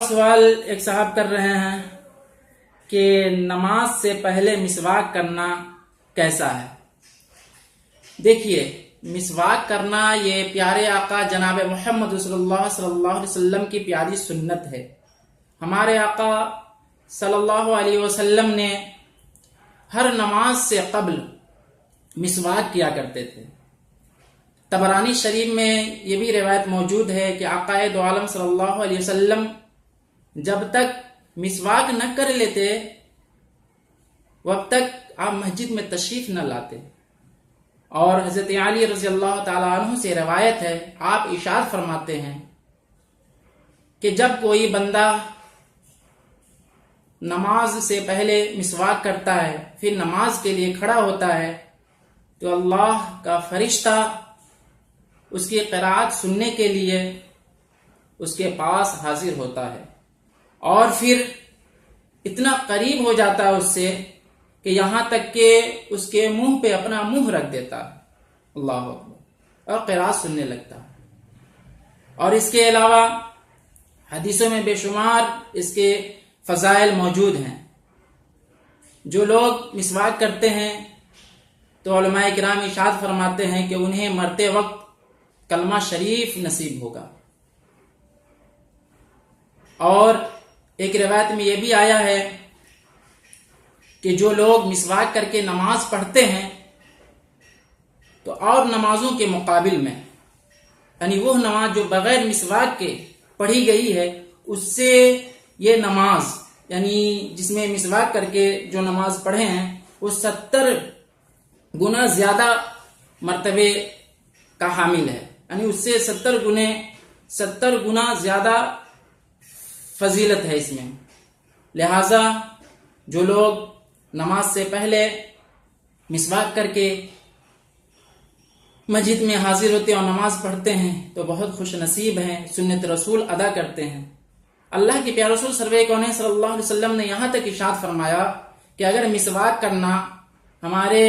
سوال ایک صاحب کر رہے ہیں کہ نماز سے پہلے مسواک کرنا کیسا ہے؟ دیکھیے، مسواک کرنا یہ پیارے آقا جناب محمد صلی اللہ علیہ وسلم کی پیاری سنت ہے۔ ہمارے آقا صلی اللہ علیہ وسلم نے ہر نماز سے قبل مسواک کیا کرتے تھے۔ طبرانی شریف میں یہ بھی روایت موجود ہے کہ آقا دو عالم صلی اللہ علیہ وسلم جب تک مسواک نہ کر لیتے وقت تک آپ مسجد میں تشریف نہ لاتے، اور حضرت علی رضی اللہ تعالیٰ عنہ سے روایت ہے، آپ ارشاد فرماتے ہیں کہ جب کوئی بندہ نماز سے پہلے مسواک کرتا ہے پھر نماز کے لیے کھڑا ہوتا ہے تو اللہ کا فرشتہ اس کی قرأت سننے کے لیے اس کے پاس حاضر ہوتا ہے، اور پھر اتنا قریب ہو جاتا ہے اس سے کہ یہاں تک کہ اس کے منہ پہ اپنا منہ رکھ دیتا ہے، اللہ اکبر، اور قرأت سننے لگتا ہے۔ اور اس کے علاوہ حدیثوں میں بے شمار اس کے فضائل موجود ہیں۔ جو لوگ مسواک کرتے ہیں تو علماء کرام ارشاد فرماتے ہیں کہ انہیں مرتے وقت کلمہ شریف نصیب ہوگا۔ اور ایک روایت میں یہ بھی آیا ہے کہ جو لوگ مسواک کر کے نماز پڑھتے ہیں تو اور نمازوں کے مقابل میں، یعنی وہ نماز جو بغیر مسواک کے پڑھی گئی ہے اس سے یہ نماز، یعنی جس میں مسواک کر کے جو نماز پڑھے ہیں وہ 70 گنا زیادہ مرتبے کا حامل ہے، یعنی اس سے 70 گنا زیادہ فضیلت ہے اس میں۔ لہذا جو لوگ نماز سے پہلے مسواک کر کے مسجد میں حاضر ہوتے ہیں اور نماز پڑھتے ہیں تو بہت خوش نصیب ہیں، سنت رسول ادا کرتے ہیں۔ اللہ کے پیارے رسول سرور کونین صلی اللہ علیہ وسلم نے یہاں تک ارشاد فرمایا کہ اگر مسواک کرنا ہمارے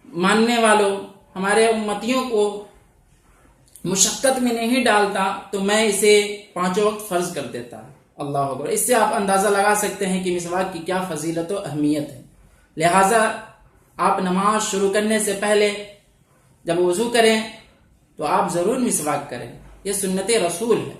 ماننے والوں، ہمارے امتیوں کو مشقت میں نہیں ڈالتا تو میں اسے 5 وقت فرض کر دیتا۔ اللہ اکبر۔ اس سے آپ اندازہ لگا سکتے ہیں کہ مسواک کی کیا فضیلت و اہمیت ہے۔ لہٰذا آپ نماز شروع کرنے سے پہلے جب وضو کریں تو آپ ضرور مسواک کریں، یہ سنت رسول ہے۔